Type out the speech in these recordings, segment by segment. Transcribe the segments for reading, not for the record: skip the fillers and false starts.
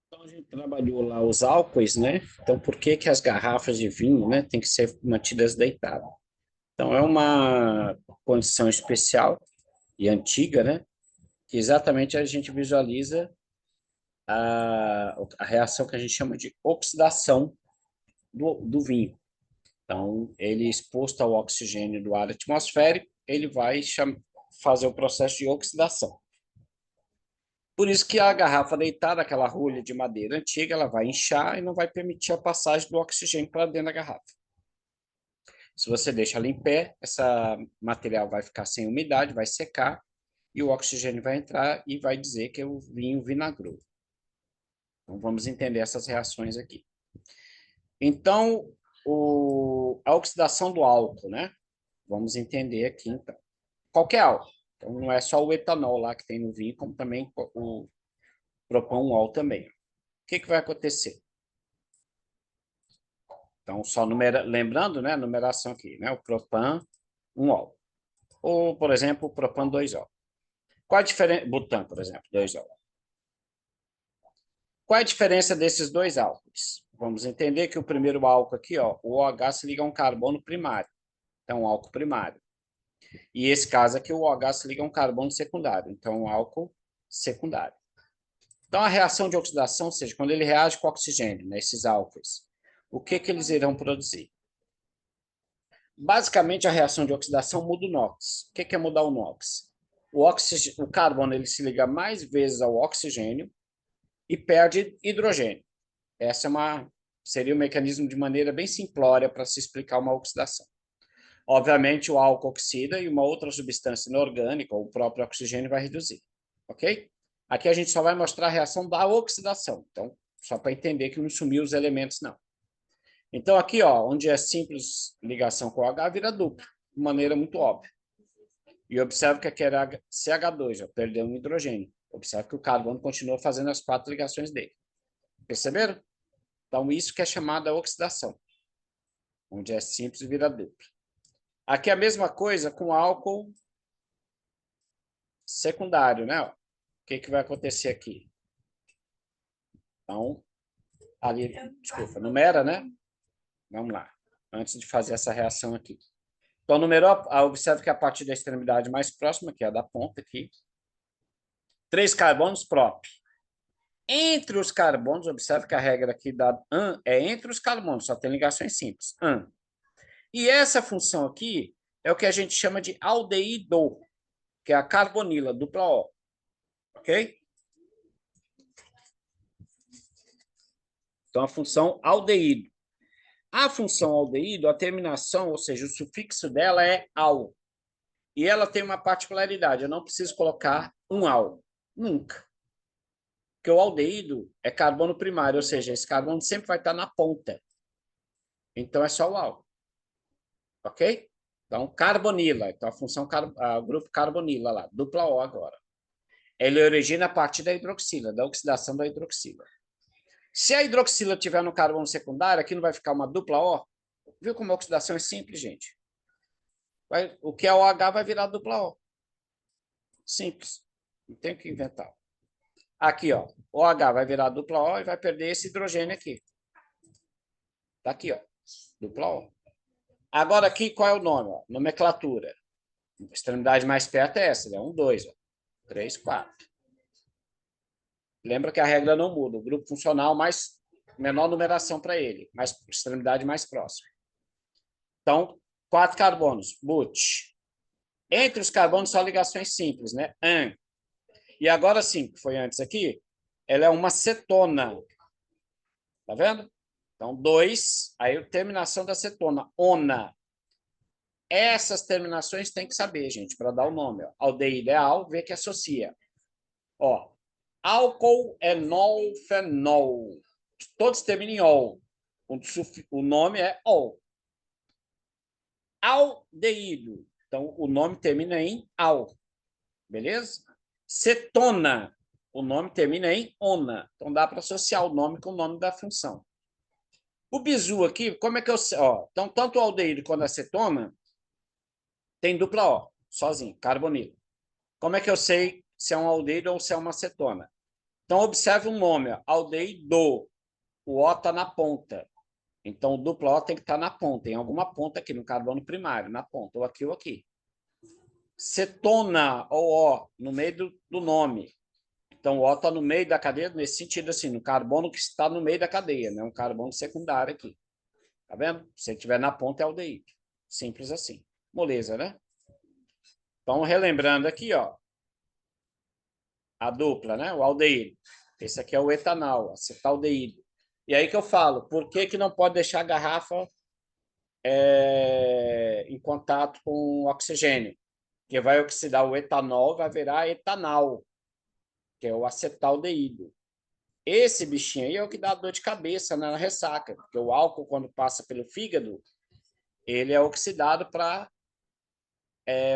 Então, a gente trabalhou lá os álcoois, né? Então, por que que as garrafas de vinho, né, tem que ser mantidas deitadas? Então, é uma condição especial e antiga, né? Que exatamente a gente visualiza a reação que a gente chama de oxidação do vinho. Então, ele exposto ao oxigênio do ar atmosférico, ele vai fazer o processo de oxidação. Por isso que a garrafa deitada, aquela rolha de madeira antiga, ela vai inchar e não vai permitir a passagem do oxigênio para dentro da garrafa. Se você deixa ela em pé, esse material vai ficar sem umidade, vai secar e o oxigênio vai entrar e vai dizer que o vinho vinagrou. Então, vamos entender essas reações aqui. Então, a oxidação do álcool, né? Vamos entender aqui, então. Qualquer álcool. Então, não é só o etanol lá que tem no vinho, como também o propanol também. O que vai acontecer? Então, só lembrando, né, a numeração aqui, né? O propan, 1-ol. Ou, por exemplo, o propan, 2-ol. Qual a diferença? Butan, por exemplo, 2-ol. Qual a diferença desses dois álcools? Vamos entender que o primeiro álcool aqui, ó, o OH se liga a um carbono primário. Então, um álcool primário. E esse caso aqui, o OH se liga a um carbono secundário. Então, um álcool secundário. Então, a reação de oxidação, ou seja, quando ele reage com oxigênio, né, esses álcools, o que eles irão produzir? Basicamente, a reação de oxidação muda o NOx. O que é mudar o NOx? O carbono ele se liga mais vezes ao oxigênio e perde hidrogênio. Essa seria um mecanismo de maneira bem simplória para se explicar uma oxidação. Obviamente, o álcool oxida e uma outra substância inorgânica, ou o próprio oxigênio, vai reduzir. Ok? Aqui a gente só vai mostrar a reação da oxidação. Então, só para entender que não sumiu os elementos, não. Então, aqui, ó, onde é simples ligação com o H, vira duplo, de maneira muito óbvia. E observe que aqui era CH2, já perdeu um hidrogênio. Observe que o carbono continua fazendo as 4 ligações dele. Perceberam? Então, isso que é chamada oxidação, onde é simples vira duplo. Aqui é a mesma coisa com álcool secundário, né? O que vai acontecer aqui? Então, ali, desculpa, numera, né? Vamos lá, antes de fazer essa reação aqui. Então, numerou, observe que a partir da extremidade mais próxima, que é a da ponta aqui, 3 carbonos prop. Entre os carbonos, observe que a regra aqui da AN é entre os carbonos, só tem ligações simples. AN. E essa função aqui é o que a gente chama de aldeído, que é a carbonila, dupla O. Ok? Então, a função aldeído. A função aldeído, a terminação, ou seja, o sufixo dela é al. E ela tem uma particularidade, eu não preciso colocar um al. Nunca. Porque o aldeído é carbono primário, ou seja, esse carbono sempre vai estar na ponta. Então, é só o al. Ok? Então, carbonila. Então, a função, o grupo carbonila lá, dupla O agora. Ele origina a partir da hidroxila, da oxidação da hidroxila. Se a hidroxila tiver no carbono secundário, aqui não vai ficar uma dupla O? Viu como a oxidação é simples, gente? O que é OH vai virar dupla O. Simples. Não tem o que inventar. Aqui, ó. OH vai virar dupla O e vai perder esse hidrogênio aqui. Tá aqui, ó. Dupla O. Agora aqui, qual é o nome? Ó? Nomenclatura. A extremidade mais perto é essa, né? 1, 2, 3, 4. Lembra que a regra não muda. O grupo funcional mais menor numeração para ele, mais extremidade mais próxima. Então, 4 carbonos, but. Entre os carbonos só ligações simples, né? An. E agora sim, que foi antes aqui, ela é uma cetona. Tá vendo? Então, 2, aí a terminação da cetona, ona. Essas terminações tem que saber, gente, para dar o nome. Ó. Aldeído é al, vê que associa. Ó, álcool, enol, fenol. Todos terminam em ol. O nome é ol. Aldeído. Então, o nome termina em al. Beleza? Cetona. O nome termina em ona. Então, dá para associar o nome com o nome da função. O bisu aqui, como é que eu sei? Ó, então, tanto o aldeído quanto a acetona tem dupla O, sozinho, carbonilo. Como é que eu sei se é um aldeído ou se é uma acetona? Então, observe um nome, ó, aldeído. O O está na ponta. Então, o dupla O tem que estar na ponta, em alguma ponta aqui, no carbono primário, na ponta, ou aqui ou aqui. Cetona, ou O, no meio do nome. Então, o O está no meio da cadeia, nesse sentido, assim, no carbono que está no meio da cadeia, né? Um carbono secundário aqui. Tá vendo? Se ele estiver na ponta, é aldeído. Simples assim. Moleza, né? Então, relembrando aqui, ó, a dupla, né? O aldeído. Esse aqui é o etanol, acetaldeído. E aí que eu falo, por que que não pode deixar a garrafa em contato com oxigênio? Porque vai oxidar o etanol, vai virar etanal, que é o acetaldeído. Esse bichinho aí é o que dá dor de cabeça na ressaca, porque o álcool, quando passa pelo fígado, ele é oxidado para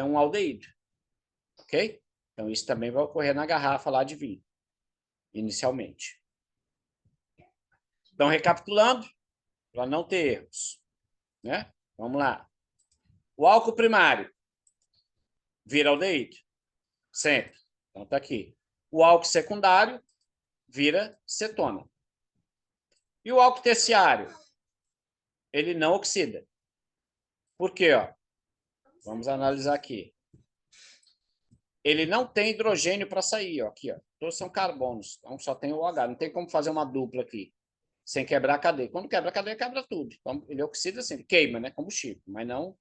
um aldeído, ok? Então, isso também vai ocorrer na garrafa lá de vinho, inicialmente. Então, recapitulando, para não ter erros, né? Vamos lá. O álcool primário vira aldeído, sempre. Então, tá aqui. O álcool secundário vira cetona. E o álcool terciário, ele não oxida. Por quê? Ó? Vamos analisar aqui. Ele não tem hidrogênio para sair, ó, aqui, ó. Todos são carbonos, então só tem o OH. Não tem como fazer uma dupla aqui, sem quebrar a cadeia. Quando quebra a cadeia, quebra tudo. Então, ele oxida assim, queima, né? Combustível, mas não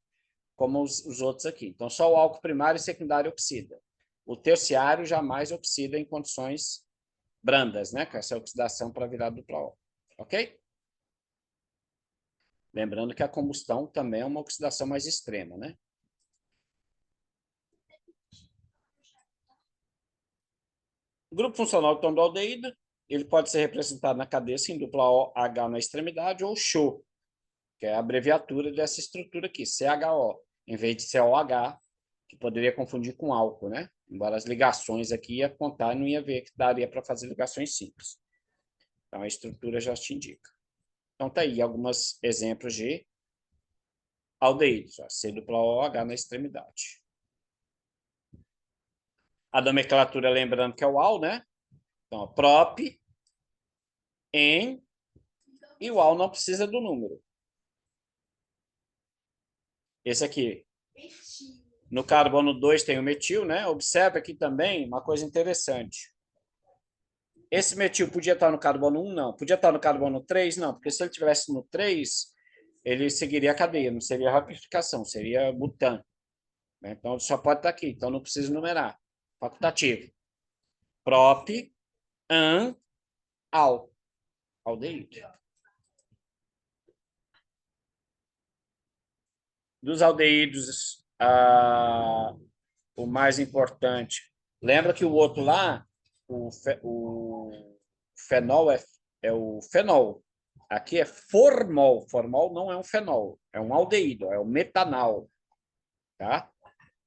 como os outros aqui. Então, só o álcool primário e secundário oxida. O terciário jamais oxida em condições brandas, né? Com essa oxidação para virar dupla O. Ok? Lembrando que a combustão também é uma oxidação mais extrema, né? O grupo funcional do aldeído, ele pode ser representado na cabeça em dupla OH na extremidade ou CHO, que é a abreviatura dessa estrutura aqui, CHO, em vez de COH, que poderia confundir com álcool, né? Embora as ligações aqui ia contar, não ia ver que daria para fazer ligações simples. Então, a estrutura já te indica. Então, tá aí alguns exemplos de aldeídos, ó, C dupla OH na extremidade. A nomenclatura, lembrando que é o AL, né? Então, prop, em, e o AL não precisa do número. Esse aqui. No carbono 2 tem o metil, né? Observe aqui também uma coisa interessante. Esse metil podia estar no carbono 1? Não. Podia estar no carbono 3? Não, porque se ele estivesse no 3, ele seguiria a cadeia, não seria ramificação, seria butan. Então, ele só pode estar aqui, então não precisa numerar. Facultativo. Prop, an, al. Aldeído. Dos aldeídos, o mais importante. Lembra que o outro lá, o fenol é o fenol. Aqui é formol. Formol não é um fenol, é um aldeído, é o metanal, tá?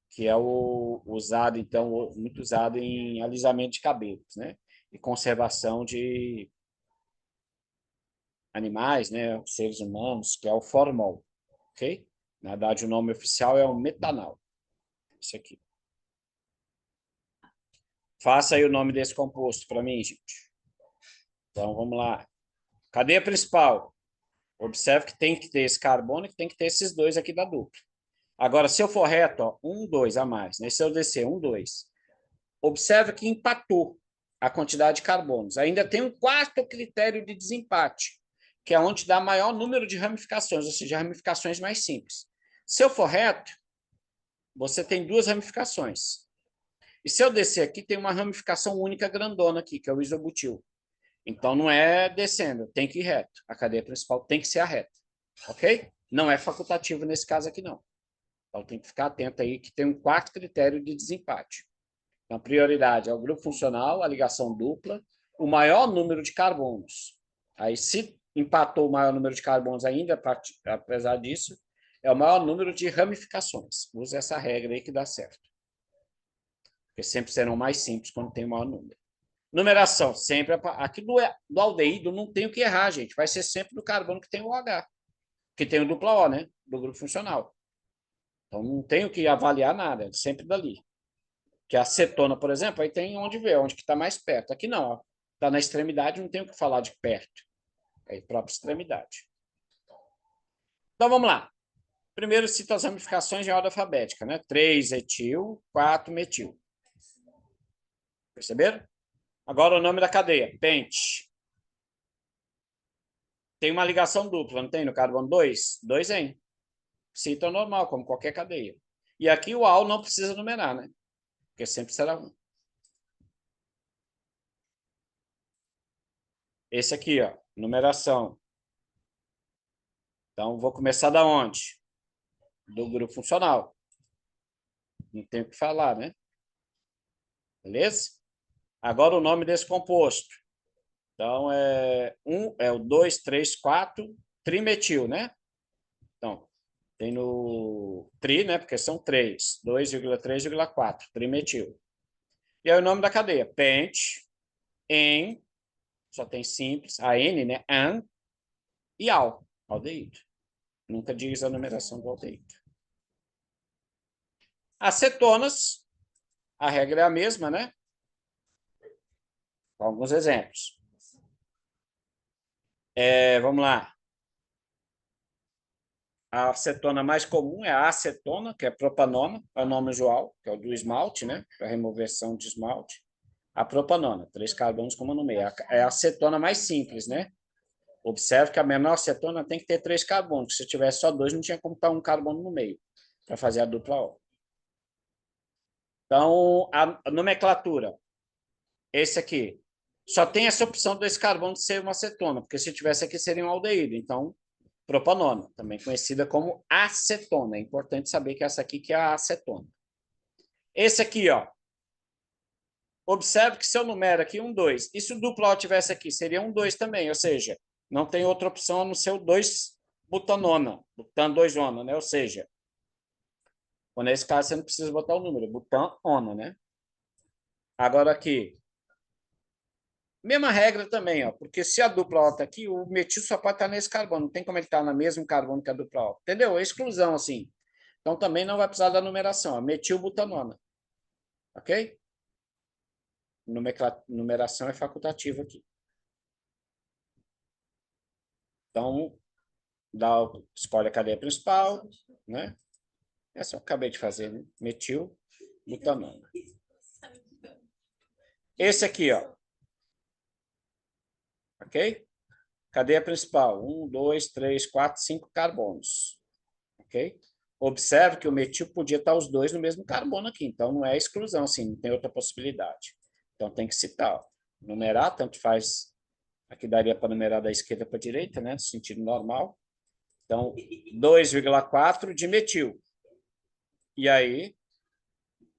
Que é o usado, então, muito usado em alisamento de cabelos, né? E conservação de animais, né? Seres humanos, que é o formol, ok? Na verdade, o nome oficial é o metanal. Isso aqui. Faça aí o nome desse composto para mim, gente. Então, vamos lá. Cadeia principal. Observe que tem que ter esse carbono e que tem que ter esses dois aqui da dupla. Agora, se eu for reto, ó, 1, 2 a mais. Né? Se eu descer 1, 2. Observe que empatou a quantidade de carbonos. Ainda tem um quarto critério de desempate, que é onde dá maior número de ramificações, ou seja, ramificações mais simples. Se eu for reto, você tem duas ramificações. E se eu descer aqui, tem uma ramificação única grandona aqui, que é o isobutil. Então, não é descendo, tem que ir reto. A cadeia principal tem que ser a reta, ok? Não é facultativo nesse caso aqui, não. Então, tem que ficar atento aí que tem um quarto critério de desempate. Então, a prioridade é o grupo funcional, a ligação dupla, o maior número de carbonos. Aí, se empatou o maior número de carbonos ainda, apesar disso, é o maior número de ramificações. Use essa regra aí que dá certo. Porque sempre serão mais simples quando tem o maior número. Numeração, sempre. Aqui do aldeído não tem o que errar, gente. Vai ser sempre do carbono que tem o H, que tem o dupla O, né? Do grupo funcional. Então não tem o que avaliar nada, é sempre dali. Que a acetona, por exemplo, aí tem onde ver, onde que está mais perto. Aqui não, está na extremidade, não tem o que falar de perto. É a própria extremidade. Então vamos lá. Primeiro cito as ramificações em ordem alfabética, né? 3 etil, 4 metil. Perceberam? Agora o nome da cadeia, pente. Tem uma ligação dupla, não tem no carbono 2? 2 em. Cita normal, como qualquer cadeia. E aqui o AL não precisa numerar, né? Porque sempre será 1. Esse aqui, ó, numeração. Então, vou começar da onde? Do grupo funcional. Não tem o que falar, né? Beleza? Agora o nome desse composto. Então, é o 2, 3, 4, trimetil, né? Então, tem no tri, né? Porque são 3, 2,3,4, trimetil. E aí o nome da cadeia, pente, en, só tem simples, a N, né? An, e al, aldeído. Nunca diz a numeração do aldeído. Acetonas, a regra é a mesma, né? Com alguns exemplos. Vamos lá. A acetona mais comum é a acetona, que é propanona, é o nome usual, que é o do esmalte, né? Para removeção de esmalte. A propanona, 3 carbonos como no meio. É a acetona mais simples, né? Observe que a menor acetona tem que ter 3 carbonos. Se tivesse só 2, não tinha como estar um carbono no meio, para fazer a dupla O. Então, a nomenclatura. Esse aqui. Só tem essa opção desse carbono de ser uma acetona, porque se tivesse aqui seria um aldeído. Então, propanona, também conhecida como acetona. É importante saber que essa aqui que é a acetona. Esse aqui, ó. Observe que se eu numero aqui 1, 2, e se o duplo O tivesse aqui, seria 1, 2 também, ou seja, não tem outra opção a não ser o 2-butanona, butan 2-ona, né? Ou seja, nesse caso você não precisa botar o número, butanona, né? Agora aqui, mesma regra também, ó, porque se a dupla O está aqui, o metil só pode estar nesse carbono, não tem como ele estar no mesmo carbono que a dupla O, entendeu? É exclusão, assim. Então também não vai precisar da numeração, ó, metilbutanona, ok? Numeração é facultativa aqui. Então, escolhe a cadeia principal, né? Essa eu acabei de fazer, né? Metilbutanona. Esse aqui, ó. Ok? Cadeia principal, 1, 2, 3, 4, 5 carbonos. Ok? Observe que o metil podia estar os dois no mesmo carbono aqui, então não é exclusão, assim, não tem outra possibilidade. Então tem que citar, ó. Numerar, tanto faz, aqui daria para numerar da esquerda para a direita, né, no sentido normal. Então, 2,4 de metil. E aí,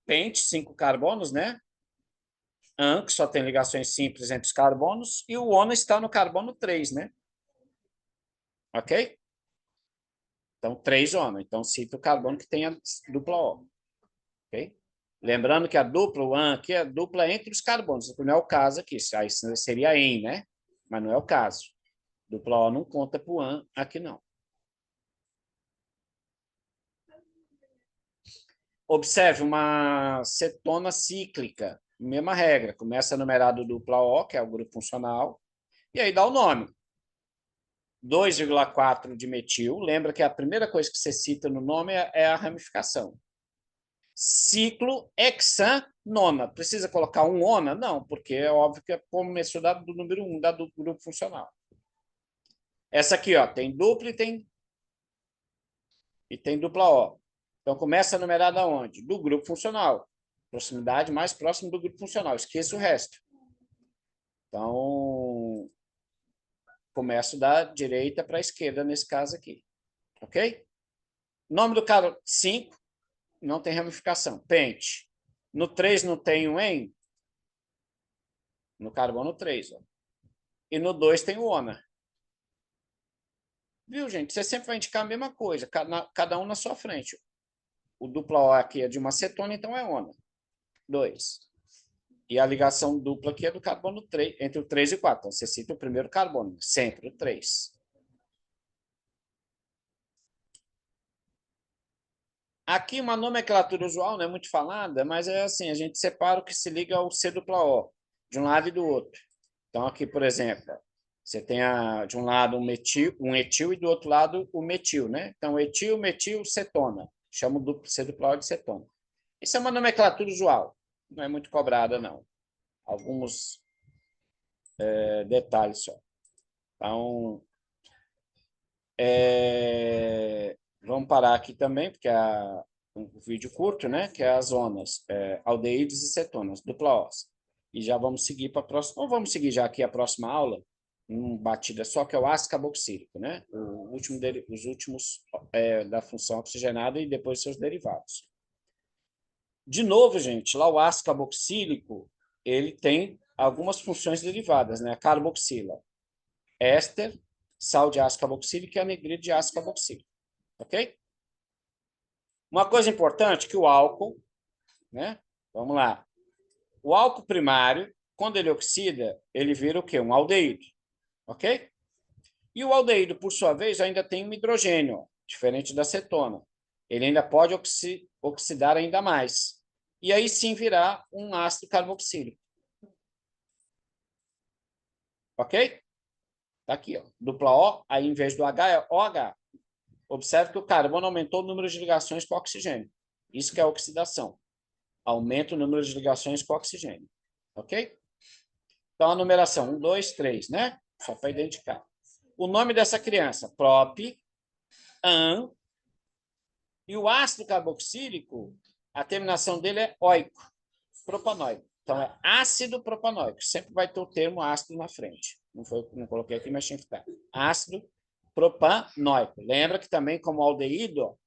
pente, 5 carbonos, né? An, que só tem ligações simples entre os carbonos, e o ONA está no carbono 3, né? Ok? Então, 3 ONA. Então, cita o carbono que tem a dupla O. Ok? Lembrando que a dupla, o AN aqui, é dupla entre os carbonos. Não é o caso aqui. Aí seria EN, né? Mas não é o caso. Dupla O não conta para o AN aqui, não. Observe uma cetona cíclica. Mesma regra. Começa numerado dupla O, que é o grupo funcional, e aí dá o nome. 2,4 de metil. Lembra que a primeira coisa que você cita no nome é a ramificação. Ciclo hexanona. Precisa colocar um ona? Não, porque é óbvio que é começou do número 1 do grupo funcional. Essa aqui, ó, tem dupla e tem dupla O. Então começa a numerar da onde? Do grupo funcional. Proximidade mais próximo do grupo funcional. Esqueça o resto. Então, começo da direita para a esquerda nesse caso aqui. Ok? Nome do cara 5, não tem ramificação. Pente. No 3 não tem um em? No carbono 3. Ó. E no 2 tem o ona. Viu, gente? Você sempre vai indicar a mesma coisa, cada um na sua frente. O dupla O aqui é de uma acetona, então é ona. 2. E a ligação dupla aqui é do carbono 3, entre o 3 e o 4. Então, você cita o primeiro carbono, sempre o 3. Aqui uma nomenclatura usual, não é muito falada, mas é assim, a gente separa o que se liga ao C dupla O, de um lado e do outro. Então, aqui, por exemplo, você tem de um lado um etil e do outro lado o metil, né? Então, etil, metil, cetona. Chama o C dupla O de cetona. Isso é uma nomenclatura usual, não é muito cobrada, não. Alguns detalhes só. Então, vamos parar aqui também, porque é um vídeo curto, né? Que é as zonas aldeídes e cetonas, dupla OS. E já vamos seguir para a próxima, ou vamos seguir já aqui a próxima aula, uma batida só, que é o ácido carboxílico, né? Os últimos da função oxigenada e depois seus derivados. De novo, gente, lá o ácido carboxílico, ele tem algumas funções derivadas, né? A carboxila, éster, sal de ácido carboxílico e anidrido de ácido carboxílico. Ok? Uma coisa importante que o álcool, né? Vamos lá. O álcool primário, quando ele oxida, ele vira o quê? Um aldeído. Ok? E o aldeído, por sua vez, ainda tem um hidrogênio, diferente da cetona. Ele ainda pode oxidar ainda mais. E aí sim virar um ácido carboxílico. Ok? Tá aqui, ó. Dupla O, aí em vez do H é OH. Observe que o carbono aumentou o número de ligações com o oxigênio. Isso que é a oxidação. Aumenta o número de ligações com o oxigênio. Ok? Então, a numeração 1, 2, 3, né? Só para identificar. O nome dessa criança, prop, an, e o ácido carboxílico, a terminação dele é oico, propanoico. Então, é ácido propanoico. Sempre vai ter o termo ácido na frente. Não coloquei aqui, mas tinha que estar. Ácido propanoico. Lembra que também, como aldeído,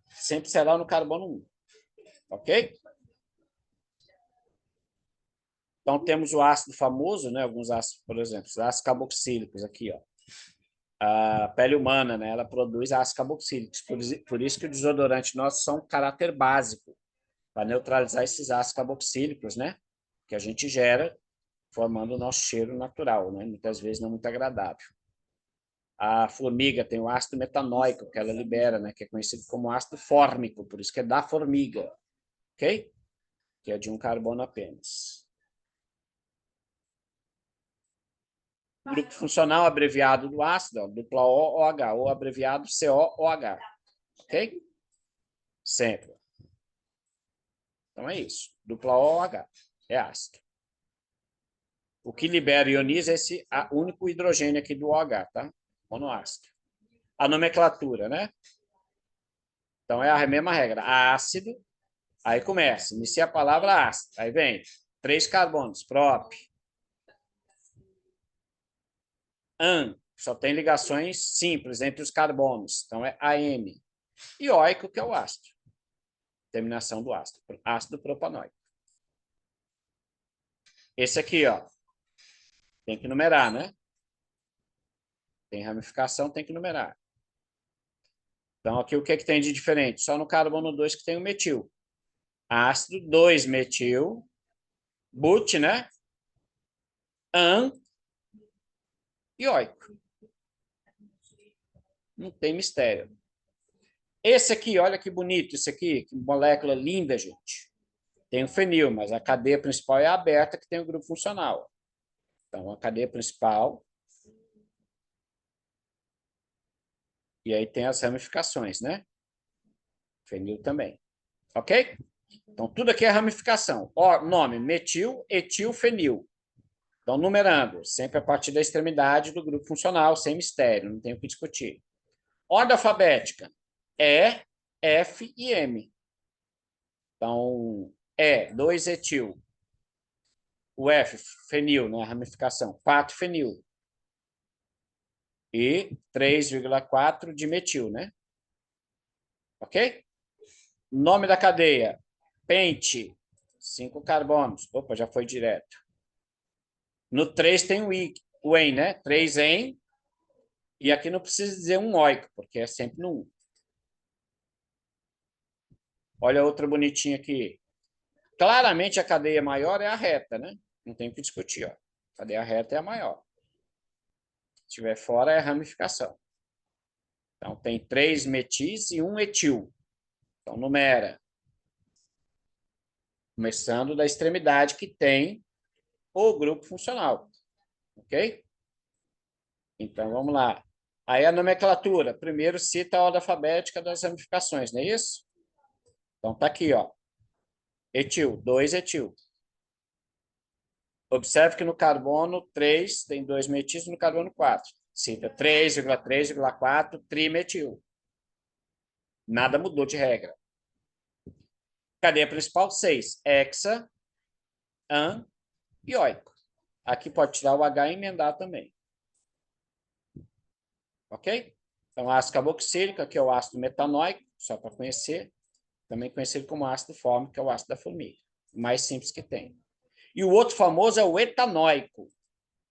sempre será no carbono 1. Ok? Então, temos o ácido famoso, né? Alguns ácidos, por exemplo, os ácidos carboxílicos aqui, ó. A pele humana, né? Ela produz ácidos carboxílicos. Por isso que o desodorante nosso são um caráter básico, para neutralizar esses ácidos carboxílicos, né? Que a gente gera, formando o nosso cheiro natural, né? Muitas vezes não muito agradável. A formiga tem o ácido metanóico que ela libera, né? Que é conhecido como ácido fórmico, por isso que é da formiga, ok? Que é de um carbono apenas. Grupo funcional abreviado do ácido, ó, dupla OOH, ou abreviado COOH. Ok? Sempre. Então é isso. Dupla OOH. É ácido. O que libera e ioniza é esse único hidrogênio aqui do OH, tá? Monoácido. A nomenclatura, né? Então é a mesma regra. Ácido, aí começa. Inicia a palavra ácido. Aí vem 3 carbonos, prop. An, só tem ligações simples entre os carbonos. Então é AN. E oico, que é o ácido. Terminação do ácido. Ácido propanoico. Esse aqui, ó. Tem que numerar, né? Tem ramificação, tem que numerar. Então, aqui o que, que tem de diferente? Só no carbono 2 que tem o metil. Ácido 2-metil, but, né? An e oico. Não tem mistério. Esse aqui, olha que bonito, esse aqui, que molécula linda, gente. Tem o fenil, mas a cadeia principal é aberta, que tem o grupo funcional. Então, a cadeia principal. E aí tem as ramificações, né? Fenil também. Ok? Então, tudo aqui é ramificação. Ó, nome, metil, etil, fenil. Então, numerando, sempre a partir da extremidade do grupo funcional, sem mistério, não tem o que discutir. Ordem alfabética, E, F e M. Então, E, 2-etil. O F, fenil, né, a ramificação, 4-fenil. E 3,4 de metil, né? Ok? Nome da cadeia, pente, 5 carbonos. Opa, já foi direto. No 3 tem o en, né? 3 en. E aqui não precisa dizer um oico, porque é sempre no 1. Olha outra bonitinha aqui. claramente a cadeia maior é a reta, né? Não tem o que discutir, ó. A cadeia reta é a maior. Se estiver fora, é a ramificação. Então, tem 3 metis e 1 etil. Então, numera. Começando da extremidade que tem o grupo funcional. Ok? Então, vamos lá. Aí a nomenclatura. Primeiro cita a ordem alfabética das ramificações, não é isso? Então, tá aqui, ó. Etil, 2 etil. Observe que no carbono 3 tem 2 metis, no carbono 4. Cita 3,3,4 trimetil. Nada mudou de regra. Cadeia principal, 6. Hexa, an e oico. Aqui pode tirar o H e emendar também. Ok? Então, ácido carboxílico, aqui é o ácido metanóico, só para conhecer. Também conhecido como ácido fórmico, que é o ácido da formiga. O mais simples que tem. E o outro famoso é o etanóico,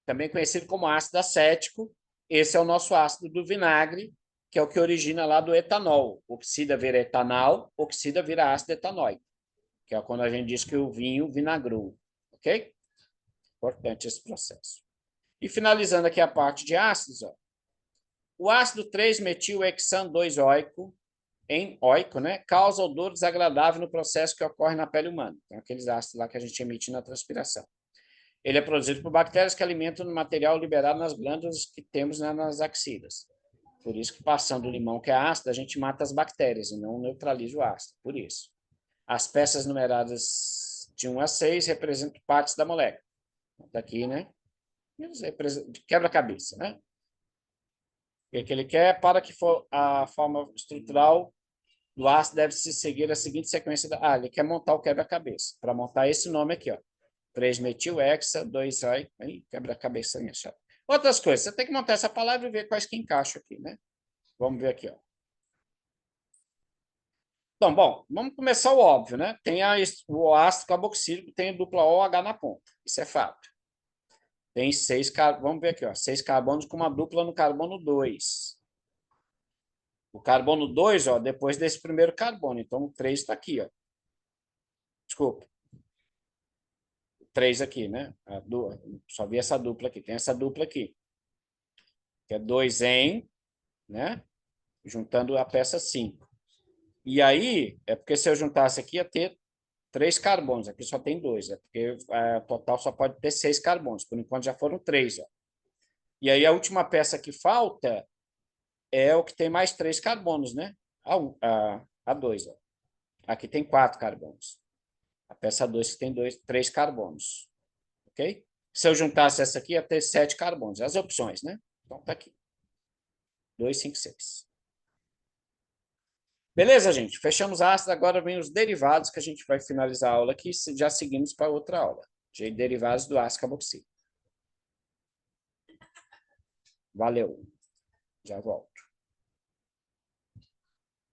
também conhecido como ácido acético. Esse é o nosso ácido do vinagre, que é o que origina lá do etanol. Oxida vira etanol, oxida vira ácido etanóico, que é quando a gente diz que o vinho vinagrou. Ok? Importante esse processo. E finalizando aqui a parte de ácidos, ó. O ácido 3-metil-hexan-2-oico, em oico, né, causa odor desagradável no processo que ocorre na pele humana. Então, aqueles ácidos lá que a gente emite na transpiração. Ele é produzido por bactérias que alimentam o material liberado nas glândulas que temos nas axilas. Por isso que, passando o limão, que é ácido, a gente mata as bactérias e não neutraliza o ácido. Por isso. As peças numeradas de 1 a 6 representam partes da molécula. Daqui, né? Quebra-cabeça, né? O que ele quer? Para que for a forma estrutural do ácido, deve-se seguir a seguinte sequência. Ele quer montar o quebra-cabeça. Para montar esse nome aqui, ó. 3-metil-hexa, 2-ai, quebra-cabeça. Outras coisas, você tem que montar essa palavra e ver quais que encaixam aqui, né? Vamos ver aqui, ó. Então, bom, vamos começar o óbvio, né? Tem o ácido carboxílico, tem dupla OH na ponta. Isso é fato. Tem 6 carbonos, vamos ver aqui, ó, 6 carbonos com uma dupla no carbono 2. O carbono 2, ó, depois desse primeiro carbono. Então, o 3 está aqui, ó. Desculpa. 3 aqui, né? Só vi essa dupla aqui. Tem essa dupla aqui. Que é 2 em, né? Juntando a peça 5. E aí, é porque se eu juntasse aqui, ia ter 3 carbonos. Aqui só tem 2. É porque total só pode ter 6 carbonos. Por enquanto já foram 3, ó. E aí a última peça que falta é o que tem mais 3 carbonos, né? A 2, ó. Aqui tem 4 carbonos. A peça 2 que tem 3 carbonos. Ok? Se eu juntasse essa aqui, ia ter 7 carbonos. As opções, né? Então, tá aqui. 2, 5, 6. Beleza, gente? Fechamos a ácido. Agora vem os derivados, que a gente vai finalizar a aula aqui. Já seguimos para outra aula. De derivados do ácido carboxílico. Valeu. Já volto.